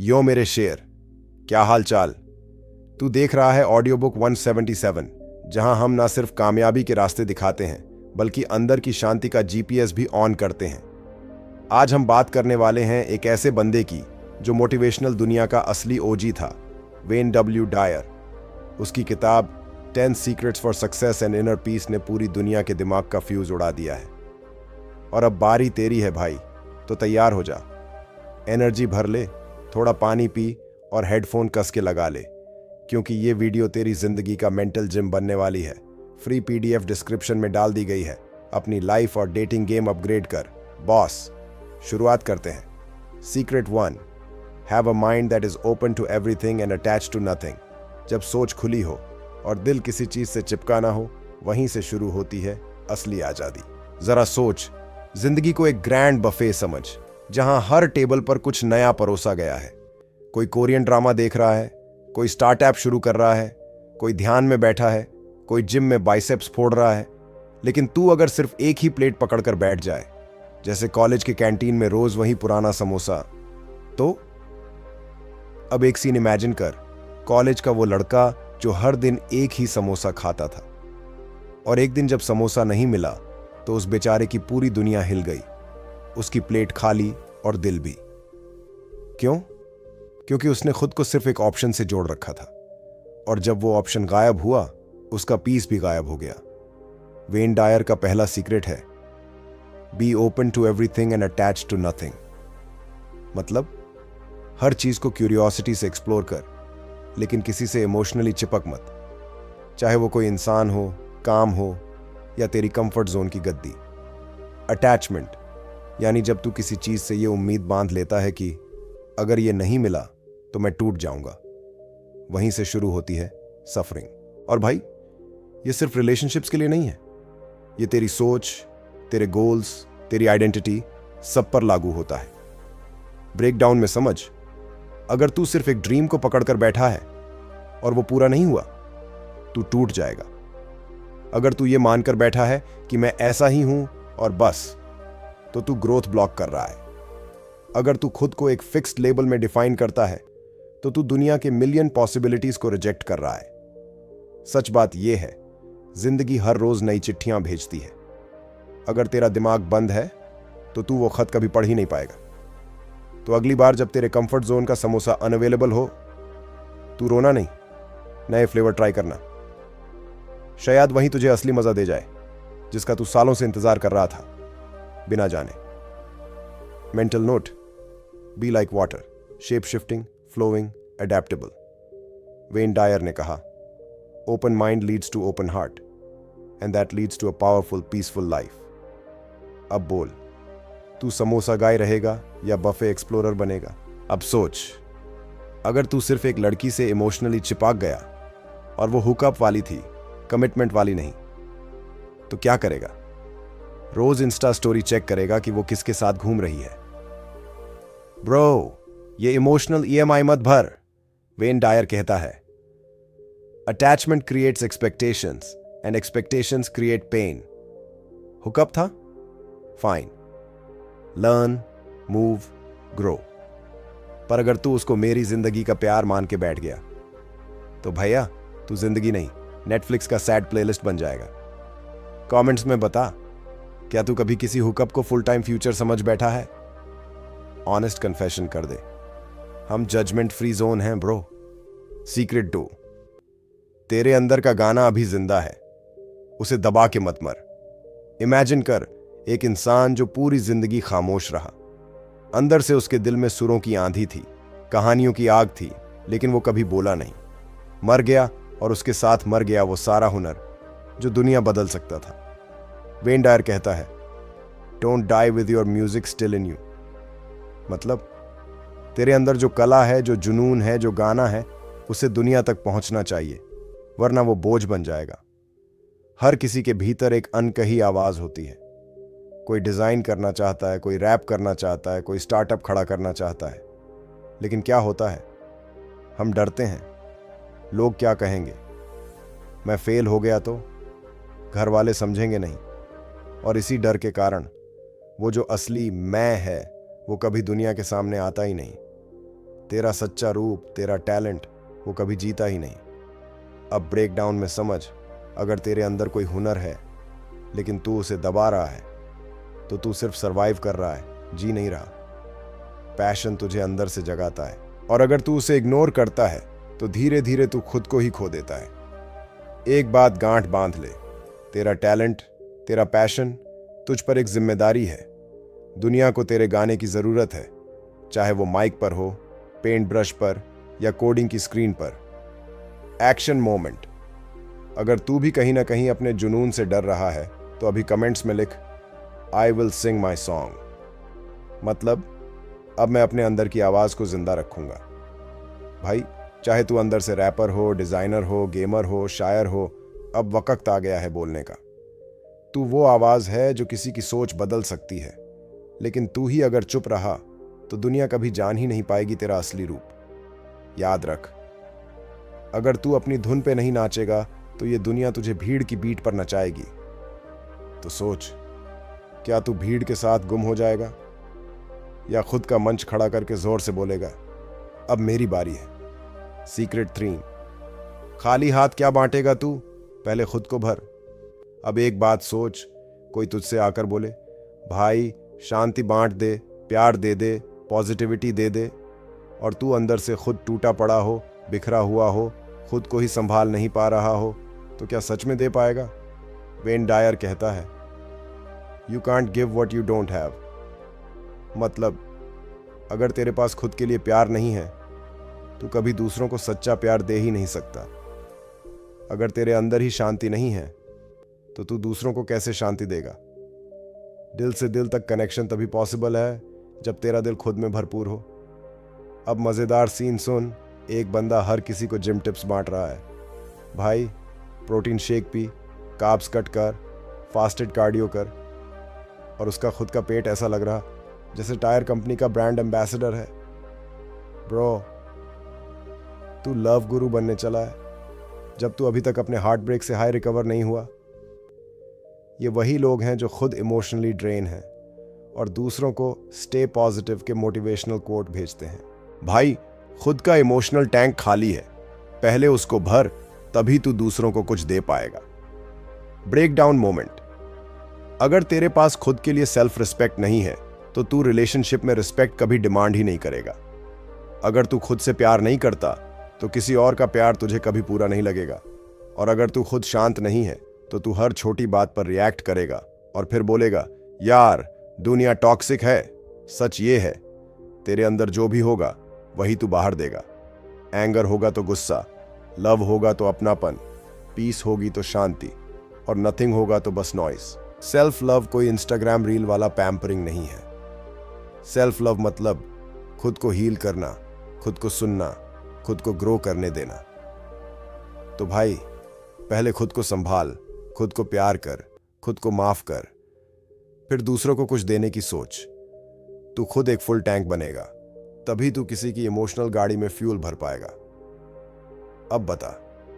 यो मेरे शेर, क्या हाल चाल। तू देख रहा है ऑडियो बुक 177, जहां हम ना सिर्फ कामयाबी के रास्ते दिखाते हैं बल्कि अंदर की शांति का जीपीएस भी ऑन करते हैं। आज हम बात करने वाले हैं एक ऐसे बंदे की जो मोटिवेशनल दुनिया का असली ओजी था, वेन डब्ल्यू डायर। उसकी किताब 10 secrets for success and inner peace ने पूरी दुनिया के दिमाग का फ्यूज उड़ा दिया है। और अब बारी तेरी है भाई, तो तैयार हो जा, एनर्जी भर ले, थोड़ा पानी पी और हेडफोन कस के लगा ले, क्योंकि ये वीडियो तेरी जिंदगी का मेंटल जिम बनने वाली है। फ्री पीडीएफ डिस्क्रिप्शन में डाल दी गई है। अपनी लाइफ और डेटिंग गेम अपग्रेड कर बॉस। शुरुआत करते हैं। Secret 1, have a mind that is open to everything and attach to nothing. जब सोच खुली हो और दिल किसी चीज से चिपका ना हो, वहीं से शुरू होती है असली आजादी। जरा सोच, जिंदगी को एक ग्रैंड बफे समझ, जहां हर टेबल पर कुछ नया परोसा गया है। कोई कोरियन ड्रामा देख रहा है, कोई स्टार्टअप शुरू कर रहा है, कोई ध्यान में बैठा है, कोई जिम में बाइसेप्स फोड़ रहा है। लेकिन तू अगर सिर्फ एक ही प्लेट पकड़कर बैठ जाए, जैसे कॉलेज के कैंटीन में रोज वही पुराना समोसा, तो अब एक सीन इमेजिन कर, कॉलेज का वो लड़का जो हर दिन एक ही समोसा खाता था, और एक दिन जब समोसा नहीं मिला तो उस बेचारे की पूरी दुनिया हिल गई। उसकी प्लेट खाली और दिल भी। क्यों? क्योंकि उसने खुद को सिर्फ एक ऑप्शन से जोड़ रखा था, और जब वो ऑप्शन गायब हुआ, उसका पीस भी गायब हो गया। वेन डायर का पहला सीक्रेट है, be open to everything and attach to nothing. मतलब हर चीज को क्यूरियोसिटी से एक्सप्लोर कर, लेकिन किसी से इमोशनली चिपक मत, चाहे वो कोई इंसान हो, काम हो या तेरी कंफर्ट जोन की गद्दी। अटैचमेंट यानी जब तू किसी चीज से ये उम्मीद बांध लेता है कि अगर ये नहीं मिला तो मैं टूट जाऊंगा, वहीं से शुरू होती है सफरिंग। और भाई, ये सिर्फ रिलेशनशिप्स के लिए नहीं है, ये तेरी सोच, तेरे गोल्स, तेरी आइडेंटिटी, सब पर लागू होता है। ब्रेकडाउन में समझ, अगर तू सिर्फ एक ड्रीम को पकड़कर बैठा है और वो पूरा नहीं हुआ, तू टूट जाएगा। अगर तू ये मानकर बैठा है कि मैं ऐसा ही हूं और बस, तो तू ग्रोथ ब्लॉक कर रहा है। अगर तू खुद को एक फिक्स्ड लेबल में डिफाइन करता है, तो तू दुनिया के मिलियन पॉसिबिलिटीज को रिजेक्ट कर रहा है। सच बात यह है, जिंदगी हर रोज नई चिट्ठियां भेजती है। अगर तेरा दिमाग बंद है, तो तू वो खत कभी पढ़ ही नहीं पाएगा। तो अगली बार जब तेरे कंफर्ट जोन का समोसा अनअवेलेबल हो, तू रोना नहीं, नए फ्लेवर ट्राई करना। शायद वही तुझे असली मजा दे जाए, जिसका तू सालों से इंतजार कर रहा था, बिना जाने। Mental note, be like water, shape shifting, flowing, adaptable. Wayne Dyer ने कहा, open mind leads to open heart and that leads to a powerful peaceful life. अब बोल, तू समोसा गाय रहेगा या बफे एक्सप्लोरर बनेगा? अब सोच, अगर तू सिर्फ एक लड़की से इमोशनली चिपक गया और वो हुकअप वाली थी, कमिटमेंट वाली नहीं, तो क्या करेगा? रोज इंस्टा स्टोरी चेक करेगा कि वो किसके साथ घूम रही है। ब्रो, ये इमोशनल ईएमआई मत भर। वेन डायर कहता है, attachment creates expectations and expectations create pain. Hookup था? Fine, learn, move, grow. पर अगर तू उसको मेरी जिंदगी का प्यार मान के बैठ गया, तो भैया तू जिंदगी नहीं, नेटफ्लिक्स का सैड प्लेलिस्ट बन जाएगा। कमेंट्स में बता, क्या तू कभी किसी हुकअप को फुल टाइम फ्यूचर समझ बैठा है? ऑनेस्ट कन्फेशन कर दे, हम जजमेंट फ्री जोन हैं ब्रो। सीक्रेट 2, तेरे अंदर का गाना अभी जिंदा है, उसे दबा के मत मर। इमेजिन कर, एक इंसान जो पूरी जिंदगी खामोश रहा। अंदर से उसके दिल में सुरों की आंधी थी, कहानियों की आग थी, लेकिन वो कभी बोला नहीं। मर गया, और उसके साथ मर गया वो सारा हुनर जो दुनिया बदल सकता था। वेन डायर कहता है, don't die with your music still in you. मतलब तेरे अंदर जो कला है, जो जुनून है, जो गाना है, उसे दुनिया तक पहुंचना चाहिए, वरना वो बोझ बन जाएगा। हर किसी के भीतर एक अनकही आवाज होती है। कोई डिजाइन करना चाहता है, कोई रैप करना चाहता है, कोई स्टार्टअप खड़ा करना चाहता है, लेकिन क्या होता है, हम डरते हैं। लोग क्या कहेंगे? मैं फेल हो गया तो? घर वाले समझेंगे नहीं? और इसी डर के कारण वो जो असली मैं है, वो कभी दुनिया के सामने आता ही नहीं। तेरा सच्चा रूप, तेरा टैलेंट, वो कभी जीता ही नहीं। अब ब्रेक डाउन में समझ, अगर तेरे अंदर कोई हुनर है लेकिन तू उसे दबा रहा है तो तू सिर्फ सरवाइव कर रहा है, जी नहीं रहा। पैशन तुझे अंदर से जगाता है, और अगर तू उसे इग्नोर करता है तो धीरे धीरे तू खुद को ही खो देता है। एक बात गांठ बांध ले, तेरा टैलेंट, तेरा पैशन तुझ पर एक जिम्मेदारी है। दुनिया को तेरे गाने की जरूरत है, चाहे वो माइक पर हो, पेंट ब्रश पर या कोडिंग की स्क्रीन पर। Action moment. अगर तू भी कहीं ना कहीं अपने जुनून से डर रहा है तो अभी कमेंट्स में लिख, I will sing my song. मतलब अब मैं अपने अंदर की आवाज को जिंदा रखूंगा। भाई, चाहे तू अंदर से रैपर हो, डिजाइनर हो, गेमर हो, शायर हो, अब वक्त आ गया है बोलने का। तू वो आवाज है जो किसी की सोच बदल सकती है, लेकिन तू ही अगर चुप रहा तो दुनिया कभी जान ही नहीं पाएगी तेरा असली रूप। याद रख, अगर तू अपनी धुन पे नहीं नाचेगा तो ये दुनिया तुझे भीड़ की बीट पर नचाएगी। तो सोच, क्या तू भीड़ के साथ गुम हो जाएगा या खुद का मंच खड़ा करके जोर से बोलेगा, अब मेरी बारी है। सीक्रेट 3। खाली हाथ क्या बांटेगा तू, पहले खुद को भर। अब एक बात सोच, कोई तुझसे आकर बोले, भाई शांति बांट दे, प्यार दे दे, पॉजिटिविटी दे दे, और तू अंदर से खुद टूटा पड़ा हो, बिखरा हुआ हो, खुद को ही संभाल नहीं पा रहा हो, तो क्या सच में दे पाएगा? वेन डायर कहता है, you can't give what you don't have. मतलब अगर तेरे पास खुद के लिए प्यार नहीं है तो कभी दूसरों को सच्चा प्यार दे ही नहीं सकता। अगर तेरे अंदर ही शांति नहीं है तो तू दूसरों को कैसे शांति देगा? दिल से दिल तक कनेक्शन तभी पॉसिबल है जब तेरा दिल खुद में भरपूर हो। अब मजेदार सीन सुन, एक बंदा हर किसी को जिम टिप्स बांट रहा है। भाई, protein shake P, carbs cut कर, फास्टेड कार्डियो कर, और उसका खुद का पेट ऐसा लग रहा जैसे टायर कंपनी का ब्रांड एम्बेसडर है। ब्रो, तू लव गुरु बनने चला है जब तू अभी तक अपने हार्ट ब्रेक से हाई रिकवर नहीं हुआ। ये वही लोग हैं जो खुद इमोशनली ड्रेन हैं और दूसरों को स्टे पॉजिटिव के मोटिवेशनल कोट भेजते हैं। भाई, खुद का इमोशनल टैंक खाली है, पहले उसको भर, तभी तू दूसरों को कुछ दे पाएगा। Break down moment. अगर तेरे पास खुद के लिए सेल्फ रिस्पेक्ट नहीं है तो तू रिलेशनशिप में रिस्पेक्ट कभी डिमांड ही नहीं करेगा। अगर तू खुद से प्यार नहीं करता तो किसी और का प्यार तुझे कभी पूरा नहीं लगेगा। और अगर तू खुद शांत नहीं है तो तू हर छोटी बात पर रिएक्ट करेगा और फिर बोलेगा, यार दुनिया टॉक्सिक है। सच ये है, तेरे अंदर जो भी होगा वही तू बाहर देगा। एंगर होगा तो गुस्सा, लव होगा तो अपनापन, पीस होगी तो शांति, और नथिंग होगा तो बस नॉइस। सेल्फ लव कोई इंस्टाग्राम रील वाला पैम्परिंग नहीं है। सेल्फ लव मतलब खुद को हील करना, खुद को सुनना, खुद को ग्रो करने देना। तो भाई, पहले खुद को संभाल, खुद को प्यार कर, खुद को माफ कर, फिर दूसरों को कुछ देने की सोच। तू खुद एक फुल टैंक बनेगा, तभी तू किसी की इमोशनल गाड़ी में फ्यूल भर पाएगा। अब बता,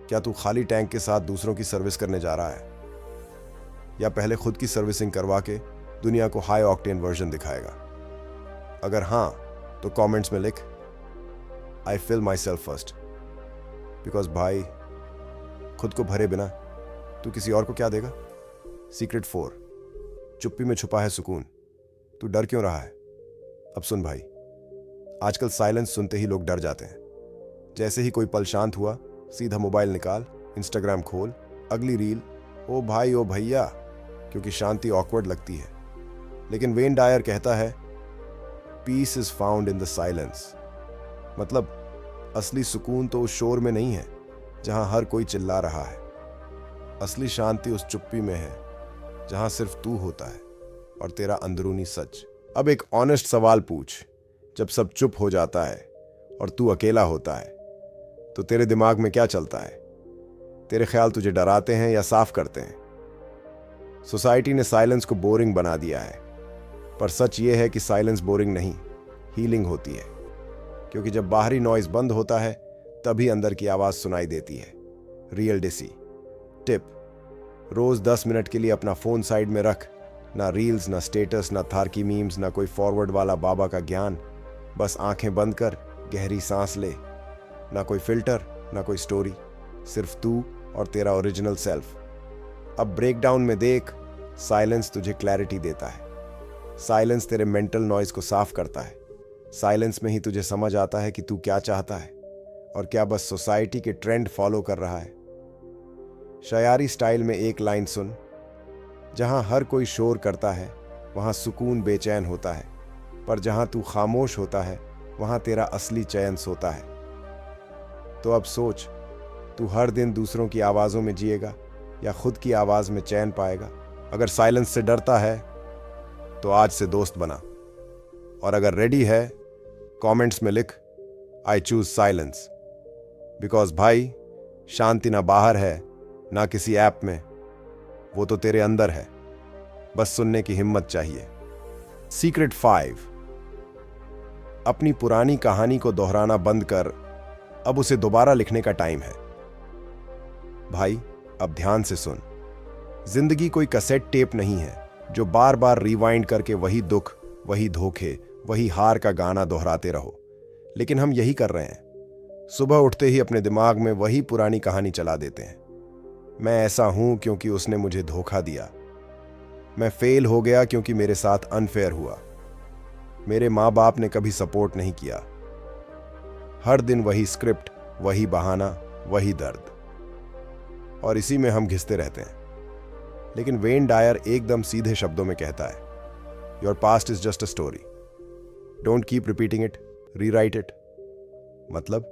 क्या तू खाली टैंक के साथ दूसरों की सर्विस करने जा रहा है, या पहले खुद की सर्विसिंग करवा के दुनिया को हाई ऑक्टेन वर्जन दिखाएगा? अगर हां, तो कमेंट्स में लिख, I fill myself first. Because भाई, खुद को भरे बिना तू किसी और को क्या देगा? सीक्रेट 4। चुप्पी में छुपा है सुकून। तू डर क्यों रहा है? अब सुन भाई, आजकल साइलेंस सुनते ही लोग डर जाते हैं। जैसे ही कोई पल शांत हुआ, सीधा मोबाइल निकाल, इंस्टाग्राम खोल, अगली रील, ओ भाई ओ भैया, क्योंकि शांति ऑकवर्ड लगती है। लेकिन वेन डायर कहता है, peace is found in the silence. मतलब असली सुकून तो उस शोर में नहीं है जहां हर कोई चिल्ला रहा है। असली शांति उस चुप्पी में है जहां सिर्फ तू होता है और तेरा अंदरूनी सच। अब एक ऑनेस्ट सवाल पूछ, जब सब चुप हो जाता है और तू अकेला होता है तो तेरे दिमाग में क्या चलता है? तेरे ख्याल तुझे डराते हैं या साफ करते हैं? सोसाइटी ने साइलेंस को बोरिंग बना दिया है, पर सच ये है कि साइलेंस बोरिंग नहीं, हीलिंग होती है। क्योंकि जब बाहरी नॉइज बंद होता है तभी अंदर की आवाज सुनाई देती है। रियल डेसी टिप, रोज 10 मिनट के लिए अपना फोन साइड में रख। ना रील्स, ना स्टेटस, ना थारकी मीम्स, ना कोई फॉरवर्ड वाला बाबा का ज्ञान। बस आंखें बंद कर, गहरी सांस ले। ना कोई फिल्टर, ना कोई स्टोरी, सिर्फ तू और तेरा ओरिजिनल सेल्फ। अब ब्रेकडाउन में देख, साइलेंस तुझे क्लैरिटी देता है। साइलेंस तेरे मेंटल नॉइज को साफ करता है। साइलेंस में ही तुझे समझ आता है कि तू क्या चाहता है और क्या बस सोसाइटी के ट्रेंड फॉलो कर रहा है। शायरी स्टाइल में एक लाइन सुन, जहां हर कोई शोर करता है वहां सुकून बेचैन होता है, पर जहां तू खामोश होता है वहां तेरा असली चैन सोता है। तो अब सोच, तू हर दिन दूसरों की आवाज़ों में जिएगा या खुद की आवाज़ में चैन पाएगा? अगर साइलेंस से डरता है तो आज से दोस्त बना, और अगर रेडी है कमेंट्स में लिख आई चूज साइलेंस। बिकॉज भाई, शांति ना बाहर है ना किसी ऐप में, वो तो तेरे अंदर है, बस सुनने की हिम्मत चाहिए। सीक्रेट 5, अपनी पुरानी कहानी को दोहराना बंद कर, अब उसे दोबारा लिखने का टाइम है। भाई, अब ध्यान से सुन, जिंदगी कोई कैसेट टेप नहीं है जो बार बार रिवाइंड करके वही दुख, वही धोखे, वही हार का गाना दोहराते रहो। लेकिन हम यही कर रहे हैं। सुबह उठते ही अपने दिमाग में वही पुरानी कहानी चला देते हैं। मैं ऐसा हूं क्योंकि उसने मुझे धोखा दिया। मैं फेल हो गया क्योंकि मेरे साथ अनफेयर हुआ। मेरे माँ बाप ने कभी सपोर्ट नहीं किया। हर दिन वही स्क्रिप्ट, वही बहाना, वही दर्द, और इसी में हम घिसते रहते हैं। लेकिन वेन डायर एकदम सीधे शब्दों में कहता है, your past is just a story, don't keep repeating it, rewrite it. मतलब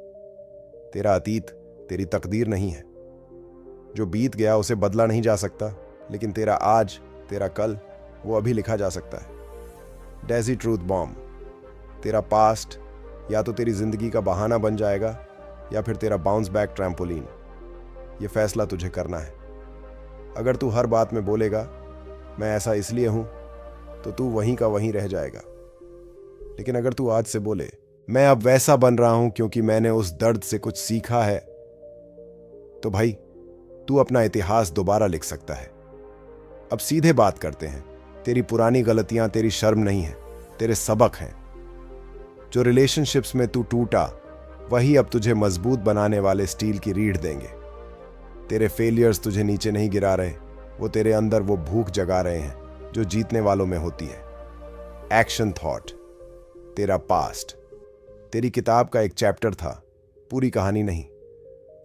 तेरा अतीत तेरी तकदीर नहीं है। जो बीत गया उसे बदला नहीं जा सकता, लेकिन तेरा आज, तेरा कल, वो अभी लिखा जा सकता है। डेजी ट्रूथ बॉम्ब, तेरा पास्ट या तो तेरी जिंदगी का बहाना बन जाएगा या फिर तेरा बाउंस बैक ट्रैम्पोलिन। ये फैसला तुझे करना है। अगर तू हर बात में बोलेगा मैं ऐसा इसलिए हूं, तो तू वहीं का वहीं रह जाएगा। लेकिन अगर तू आज से बोले मैं अब वैसा बन रहा हूं क्योंकि मैंने उस दर्द से कुछ सीखा है, तो भाई तू अपना इतिहास दोबारा लिख सकता है। अब सीधे बात करते हैं। तेरी पुरानी गलतियां तेरी शर्म नहीं है, तेरे सबक हैं। जो रिलेशनशिप्स में तू टूटा, वही अब तुझे मजबूत बनाने वाले स्टील की रीढ़ देंगे। तेरे फेलियर्स तुझे नीचे नहीं गिरा रहे, वो तेरे अंदर वो भूख जगा रहे हैं जो जीतने वालों में होती है। एक्शन थॉट, तेरा पास्ट तेरी किताब का एक चैप्टर था, पूरी कहानी नहीं,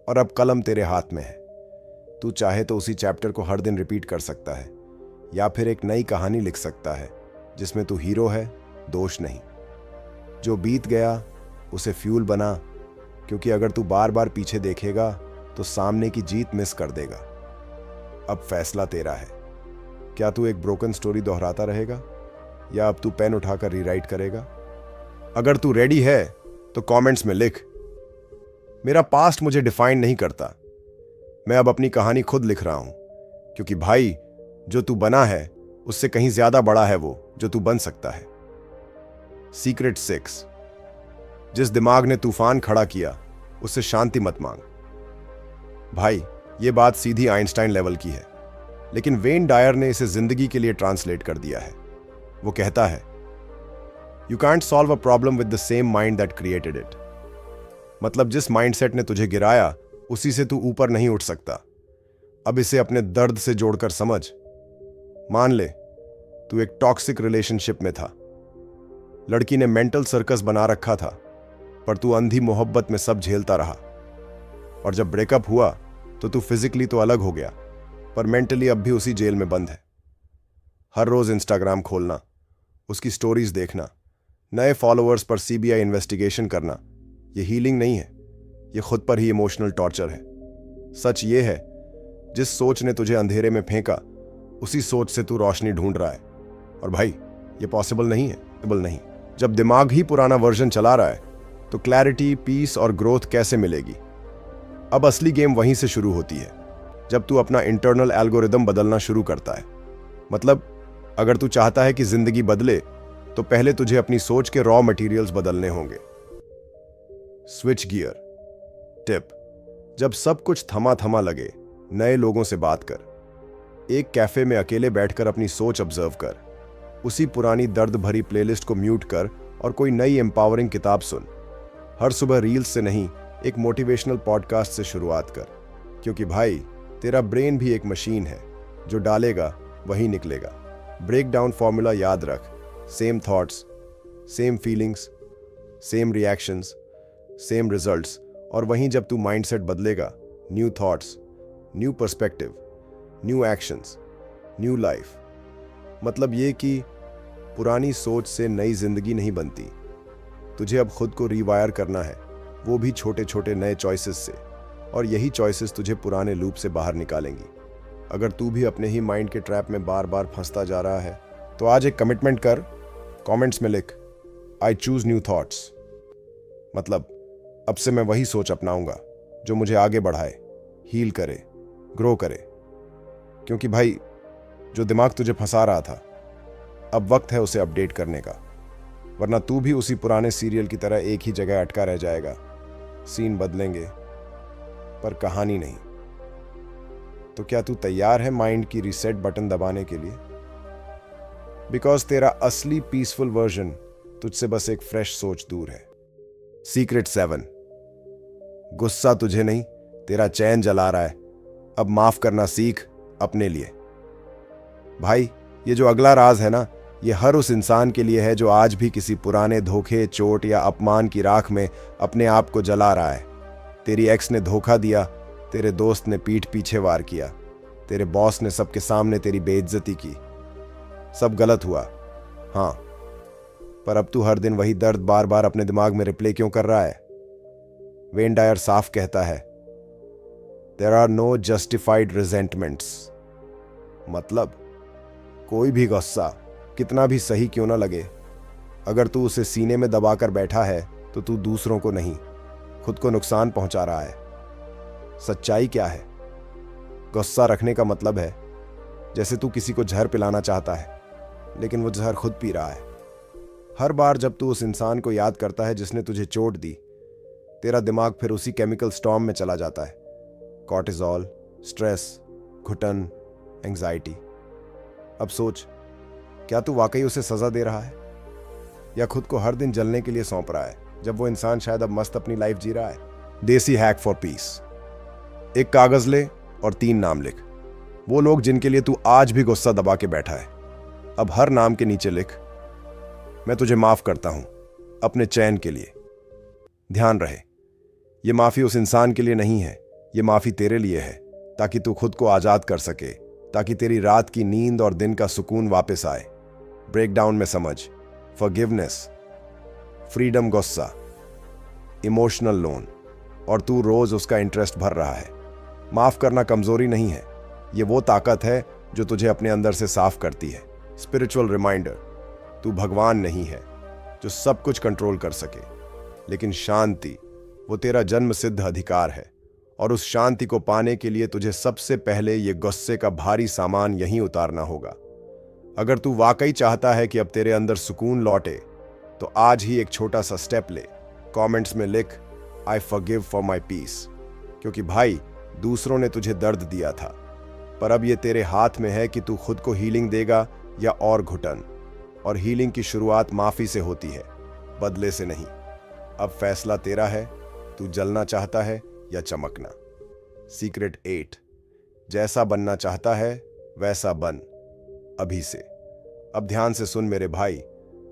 और अब कलम तेरे हाथ में है। तू चाहे तो उसी चैप्टर को हर दिन रिपीट कर सकता है, या फिर एक नई कहानी लिख सकता है जिसमें तू हीरो है, दोष नहीं। जो बीत गया उसे फ्यूल बना, क्योंकि अगर तू बार बार पीछे देखेगा तो सामने की जीत मिस कर देगा। अब फैसला तेरा है। क्या तू एक ब्रोकन स्टोरी दोहराता रहेगा या अब तू पेन उठाकर रीराइट करेगा? अगर तू रेडी है तो कमेंट्स में लिख, मेरा पास्ट मुझे डिफाइन नहीं करता, मैं अब अपनी कहानी खुद लिख रहा हूं, क्योंकि भाई जो तू बना है उससे कहीं ज्यादा बड़ा है वो जो तू बन सकता है। सीक्रेट 6, जिस दिमाग ने तूफान खड़ा किया उससे शांति मत मांग। भाई, ये बात सीधी आइंस्टाइन लेवल की है, लेकिन वेन डायर ने इसे जिंदगी के लिए ट्रांसलेट कर दिया है। वो कहता है, you can't solve a problem with the same mind that created it. मतलब जिस माइंडसेट ने तुझे गिराया उसी से तू ऊपर नहीं उठ सकता। अब इसे अपने दर्द से जोड़कर समझ। मान ले तू एक टॉक्सिक रिलेशनशिप में था, लड़की ने मेंटल सर्कस बना रखा था, पर तू अंधी मोहब्बत में सब झेलता रहा। और जब ब्रेकअप हुआ तो तू फिजिकली तो अलग हो गया, पर मेंटली अब भी उसी जेल में बंद है। हर रोज इंस्टाग्राम खोलना, उसकी स्टोरीज देखना, नए फॉलोअर्स पर सीबीआई इन्वेस्टिगेशन करना, ये हीलिंग नहीं है, ये खुद पर ही इमोशनल टॉर्चर है। सच ये है, जिस सोच ने तुझे अंधेरे में फेंका उसी सोच से तू रोशनी ढूंढ रहा है। और भाई, ये पॉसिबल नहीं है, पॉसिबल नहीं। जब दिमाग ही पुराना वर्जन चला रहा है तो क्लैरिटी, पीस और ग्रोथ कैसे मिलेगी? अब असली गेम वहीं से शुरू होती है, जब तू अपना इंटरनल एल्गोरिदम बदलना शुरू करता है। मतलब अगर तू चाहता है कि जिंदगी बदले तो पहले तुझे अपनी सोच के रॉ मटेरियल्स बदलने होंगे। स्विच गियर टिप, जब सब कुछ थमा थमा लगे, नए लोगों से बात कर। एक कैफे में अकेले बैठकर अपनी सोच ऑब्जर्व कर। उसी पुरानी दर्द भरी प्लेलिस्ट को म्यूट कर और कोई नई एम्पावरिंग किताब सुन। हर सुबह रील्स से नहीं, एक मोटिवेशनल पॉडकास्ट से शुरुआत कर, क्योंकि भाई तेरा ब्रेन भी एक मशीन है, जो डालेगा वही निकलेगा। ब्रेक डाउन फॉर्मूला याद रख, same thoughts, same feelings, same reactions, same results. और वहीं जब तू माइंडसेट बदलेगा, new thoughts, new perspective, new actions, new life. मतलब ये कि पुरानी सोच से नई जिंदगी नहीं बनती। तुझे अब खुद को रीवायर करना है, वो भी छोटे छोटे नए चॉइसेस से। और यही चॉइसेस तुझे पुराने लूप से बाहर निकालेंगी। अगर तू भी अपने ही माइंड के ट्रैप में बार बार फंसता जा रहा है, तो आज एक कमिटमेंट कर, कमेंट्स में लिख, आई चूज न्यू थॉट्स। मतलब अब से मैं वही सोच अपनाऊंगा जो मुझे आगे बढ़ाए, हील करे, ग्रो करे। क्योंकि भाई जो दिमाग तुझे फंसा रहा था, अब वक्त है उसे अपडेट करने का, वरना तू भी उसी पुराने सीरियल की तरह एक ही जगह अटका रह जाएगा। सीन बदलेंगे पर कहानी नहीं। तो क्या तू तैयार है माइंड की रीसेट बटन दबाने के लिए? बिकॉज तेरा असली पीसफुल वर्जन तुझसे बस एक फ्रेश सोच दूर है। सीक्रेट 7, गुस्सा तुझे नहीं, तेरा चैन जला रहा है। अब माफ करना सीख अपने लिए। भाई ये जो अगला राज है ना, ये हर उस इंसान के लिए है जो आज भी किसी पुराने धोखे, चोट या अपमान की राख में अपने आप को जला रहा है। तेरी एक्स ने धोखा दिया, तेरे दोस्त ने पीठ पीछे वार किया, तेरे बॉस ने सबके सामने तेरी बेइज्जती की। सब गलत हुआ, हाँ, पर अब तू हर दिन वही दर्द बार बार अपने दिमाग में रिप्ले क्यों कर रहा है? वेन डायर साफ कहता है, देयर आर नो जस्टिफाइड रिजेंटमेंट्स। मतलब कोई भी गुस्सा कितना भी सही क्यों ना लगे, अगर तू उसे सीने में दबाकर बैठा है तो तू दूसरों को नहीं, खुद को नुकसान पहुंचा रहा है। सच्चाई क्या है? गुस्सा रखने का मतलब है जैसे तू किसी को जहर पिलाना चाहता है, लेकिन वो जहर खुद पी रहा है। हर बार जब तू उस इंसान को याद करता है जिसने तुझे चोट दी, तेरा दिमाग फिर उसी केमिकल स्टॉर्म में चला जाता है। कॉर्टिसोल, स्ट्रेस, घुटन, एंजाइटी। अब सोच, क्या तू वाकई उसे सजा दे रहा है, या खुद को हर दिन जलने के लिए सौंप रहा है, जब वो इंसान शायद अब मस्त अपनी लाइफ जी रहा है? देसी हैक फॉर पीस। एक कागज ले और 3 नाम लिख, वो लोग जिनके लिए तू आज भी गुस्सा दबा के बैठा है। अब हर नाम के नीचे लिख, मैं तुझे माफ करता हूं अपने चैन के लिए। ध्यान रहे, ये माफी उस इंसान के लिए नहीं है, ये माफी तेरे लिए है, ताकि तू खुद को आजाद कर सके, ताकि तेरी रात की नींद और दिन का सुकून वापस आए। ब्रेकडाउन में समझ, फॉरगिवनेस, फ्रीडम गुस्सा, इमोशनल लोन, और तू रोज उसका इंटरेस्ट भर रहा है। माफ करना कमजोरी नहीं है, ये वो ताकत है जो तुझे अपने अंदर से साफ करती है। स्पिरिचुअल रिमाइंडर, तू भगवान नहीं है जो सब कुछ कंट्रोल कर सके, लेकिन शांति वो तेरा जन्म सिद्ध अधिकार है। और उस शांति को पाने के लिए तुझे सबसे पहले ये गुस्से का भारी सामान यहीं उतारना होगा। अगर तू वाकई चाहता है कि अब तेरे अंदर सुकून लौटे, तो आज ही एक छोटा सा स्टेप ले। कमेंट्स में लिख, I forgive for my peace. क्योंकि भाई दूसरों ने तुझे दर्द दिया था, पर अब ये तेरे हाथ में है कि तू खुद को हीलिंग देगा या और घुटन। और हीलिंग की शुरुआत माफी से होती है, बदले से नहीं। अब फैसला तेरा है, तू जलना चाहता है या चमकना। सीक्रेट 8, जैसा बनना चाहता है वैसा बन, अभी से। अब ध्यान से सुन मेरे भाई,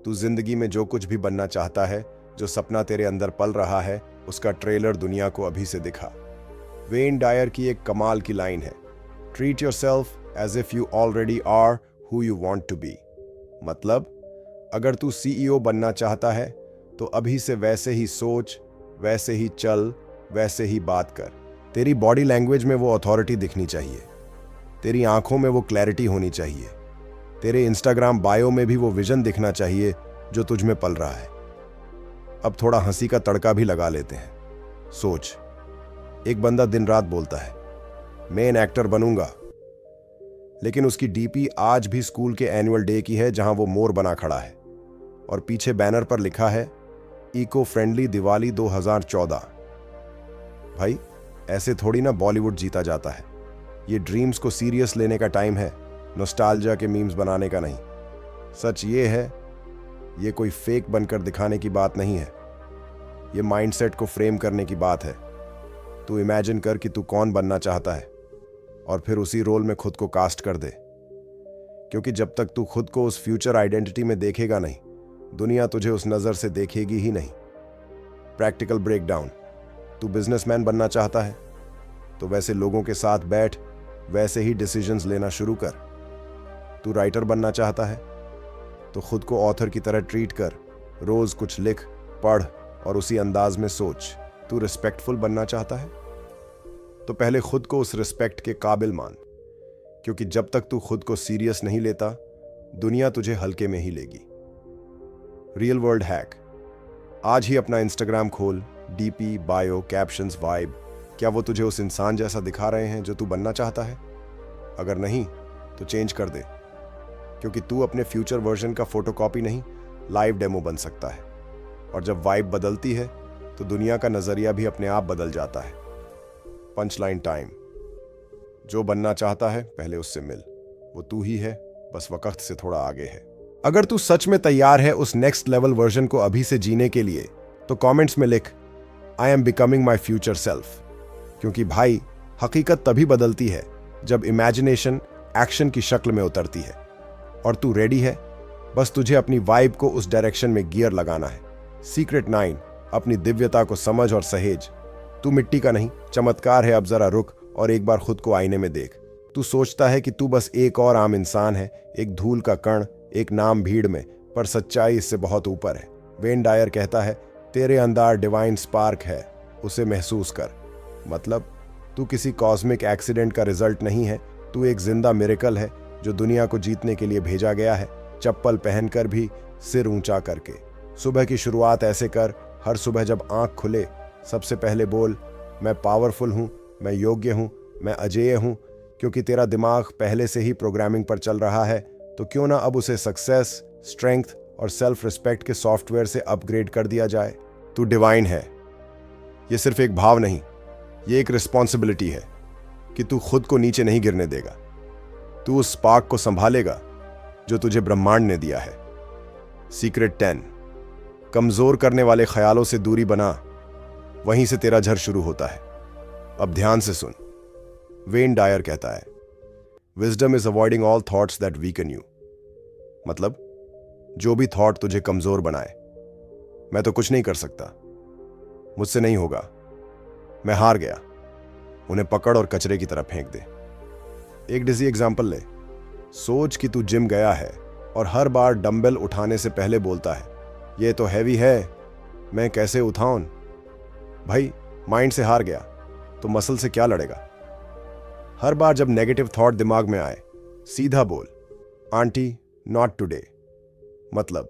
तू जिंदगी में जो कुछ भी बनना चाहता है, जो सपना तेरे अंदर पल रहा है, उसका ट्रेलर दुनिया को अभी से दिखा। वेन डायर की एक कमाल की लाइन है, treat yourself as if you already are who you want to be. मतलब अगर तू CEO बनना चाहता है, तो अभी से वैसे ही सोच, वैसे ही चल, वैसे ही बात कर। तेरी बॉडी लैंग्वेज में वो अथॉरिटी दिखनी चाहिए, तेरी आंखों में वो क्लैरिटी होनी चाहिए, तेरे इंस्टाग्राम बायो में भी वो विजन दिखना चाहिए जो तुझ में पल रहा है। अब थोड़ा हंसी का तड़का भी लगा लेते हैं। सोच, एक बंदा दिन रात बोलता है मेन एक्टर बनूंगा, लेकिन उसकी डीपी आज भी स्कूल के एनुअल डे की है जहां वो मोर बना खड़ा है, और पीछे बैनर पर लिखा है इको फ्रेंडली दिवाली 2014। भाई ऐसे थोड़ी ना बॉलीवुड जीता जाता है। ये ड्रीम्स को सीरियस लेने का टाइम है, नॉस्टैल्जिया के मीम्स बनाने का नहीं। सच ये है, ये कोई फेक बनकर दिखाने की बात नहीं है। ये माइंडसेट को फ्रेम करने की बात है। तू इमेजिन कर कि तू कौन बनना चाहता है और फिर उसी रोल में खुद को कास्ट कर दे, क्योंकि जब तक तू खुद को उस फ्यूचर आइडेंटिटी में देखेगा नहीं, दुनिया तुझे उस नज़र से देखेगी ही नहीं। Practical breakdown. तू बिजनेसमैन बनना चाहता है तो वैसे लोगों के साथ बैठ, वैसे ही डिसीजंस लेना शुरू कर। तू राइटर बनना चाहता है तो खुद को ऑथर की तरह ट्रीट कर, रोज कुछ लिख, पढ़ और उसी अंदाज में सोच। तू रिस्पेक्टफुल बनना चाहता है तो पहले खुद को उस रिस्पेक्ट के काबिल मान, क्योंकि जब तक तू खुद को सीरियस नहीं लेता, दुनिया तुझे हल्के में ही लेगी। Real world hack. आज ही अपना इंस्टाग्राम खोल, डीपी, बायो, कैप्शंस, वाइब, क्या वो तुझे उस इंसान जैसा दिखा रहे हैं जो तू बनना चाहता है? अगर नहीं तो चेंज कर दे, क्योंकि तू अपने फ्यूचर वर्जन का फोटोकॉपी नहीं, लाइव डेमो बन सकता है। और जब वाइब बदलती है तो दुनिया का नजरिया भी अपने आप बदल जाता है। Punchline time. जो बनना चाहता है पहले उससे मिल, वो तू ही है, बस वक्त से थोड़ा आगे है। अगर तू सच में तैयार है उस नेक्स्ट लेवल वर्जन को अभी से जीने के लिए, तो कमेंट्स में लिख, I am becoming my future self. क्योंकि भाई, हकीकत तभी बदलती है जब इमेजिनेशन एक्शन की शक्ल में उतरती है। और तू रेडी है, बस तुझे अपनी वाइब को उस डायरेक्शन में गियर लगाना है। सीक्रेट 9, अपनी दिव्यता को समझ और सहेज। तू मिट्टी का नहीं, चमत्कार है। अब जरा रुक और एक बार खुद को आईने में देख। तू सोचता है कि तू बस एक और आम इंसान है, एक धूल का कण, एक नाम भीड़ में, पर सच्चाई इससे बहुत ऊपर है। वेन डायर कहता है, तेरे अंदर डिवाइन स्पार्क है, उसे महसूस कर। मतलब तू किसी कॉस्मिक एक्सीडेंट का रिजल्ट नहीं है, तू एक जिंदा मिरेकल है जो दुनिया को जीतने के लिए भेजा गया है, चप्पल पहनकर भी, सिर ऊंचा करके। सुबह की शुरुआत ऐसे कर, हर सुबह जब आंख खुले सबसे पहले बोल, मैं पावरफुल हूं, मैं योग्य हूं, मैं अजेय हूं। क्योंकि तेरा दिमाग पहले से ही प्रोग्रामिंग पर चल रहा है, तो क्यों ना अब उसे सक्सेस, स्ट्रेंथ और सेल्फ रिस्पेक्ट के सॉफ्टवेयर से अपग्रेड कर दिया जाए। तू डिवाइन है। ये सिर्फ एक भाव नहीं, ये एक रिस्पॉन्सिबिलिटी है कि तू खुद को नीचे नहीं गिरने देगा। तू उस स्पार्क को संभालेगा जो तुझे ब्रह्मांड ने दिया है। सीक्रेट 10, कमजोर करने वाले ख्यालों से दूरी बना, वहीं से तेरा झर शुरू होता है। अब ध्यान से सुन। वेन डायर कहता है, wisdom is avoiding all thoughts that weaken you. मतलब जो भी थॉट तुझे कमजोर बनाए। मैं तो कुछ नहीं कर सकता, मुझसे नहीं होगा, मैं हार गया, उन्हें पकड़ और कचरे की तरफ फेंक दे। एक डिजी एग्जाम्पल ले। सोच कि तू जिम गया है और हर बार डंबल उठाने से पहले बोलता है, ये तो हैवी है, मैं कैसे उठाऊं। भाई, माइंड से हार गया तो मसल से क्या लड़ेगा। हर बार जब नेगेटिव थॉट दिमाग में आए, सीधा बोल, आंटी नॉट टुडे। मतलब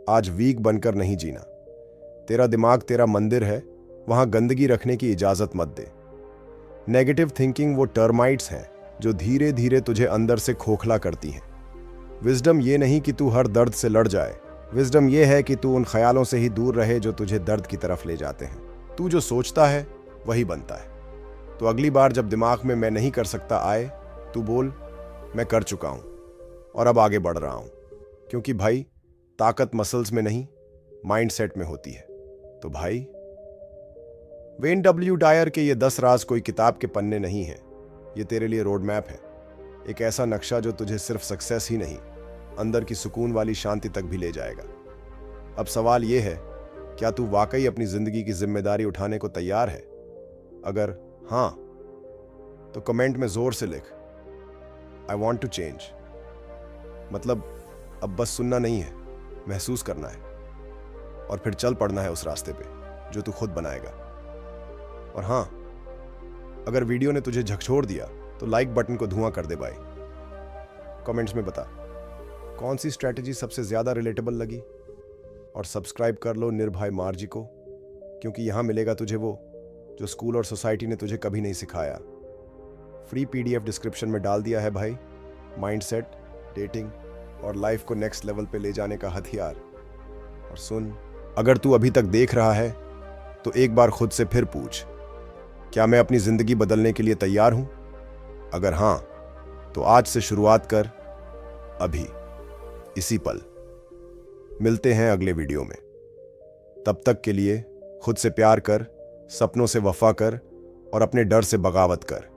आज वीक बनकर नहीं जीना। तेरा दिमाग तेरा मंदिर है, वहां गंदगी रखने की इजाजत मत दे। नेगेटिव थिंकिंग वो टर्माइट्स हैं जो धीरे धीरे तुझे अंदर से खोखला करती हैं। विजडम ये नहीं कि तू हर दर्द से लड़ जाए, विजडम ये है कि तू उन ख्यालों से ही दूर रहे जो तुझे दर्द की तरफ ले जाते हैं। तू जो सोचता है वही बनता है। तो अगली बार जब दिमाग में मैं नहीं कर सकता आए, तू बोल, मैं कर चुका हूं और अब आगे बढ़ रहा हूं। क्योंकि भाई, ताकत मसल्स में नहीं, माइंडसेट में होती है। तो भाई, वेन डब्ल्यू डायर के ये 10 राज कोई किताब के पन्ने नहीं है, ये तेरे लिए रोड मैप है। एक ऐसा नक्शा जो तुझे सिर्फ सक्सेस ही नहीं, अंदर की सुकून वाली शांति तक भी ले जाएगा। अब सवाल यह है, क्या तू वाकई अपनी जिंदगी की जिम्मेदारी उठाने को तैयार है? अगर हां, तो कमेंट में जोर से लिख, आई वॉन्ट टू चेंज। मतलब अब बस सुनना नहीं है, महसूस करना है और फिर चल पड़ना है उस रास्ते पे जो तू खुद बनाएगा। और हां, अगर वीडियो ने तुझे झकझोर दिया तो लाइक बटन को धुआं कर दे भाई। कमेंट्स में बता कौन सी स्ट्रैटेजी सबसे ज्यादा रिलेटेबल लगी, और सब्सक्राइब कर लो निर्भय मार्जी को, क्योंकि यहां मिलेगा तुझे वो जो स्कूल और सोसाइटी ने तुझे कभी नहीं सिखाया। फ्री PDF डिस्क्रिप्शन में डाल दिया है भाई। माइंडसेट, डेटिंग और लाइफ को नेक्स्ट लेवल पे ले जाने का हथियार। और सुन, अगर तू अभी तक देख रहा है तो एक बार खुद से फिर पूछ, क्या मैं अपनी जिंदगी बदलने के लिए तैयार हूं? अगर हां, तो आज से शुरुआत कर, अभी, इसी पल। मिलते हैं अगले वीडियो में। तब तक के लिए खुद से प्यार कर, सपनों से वफा कर और अपने डर से बगावत कर।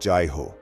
जय हो।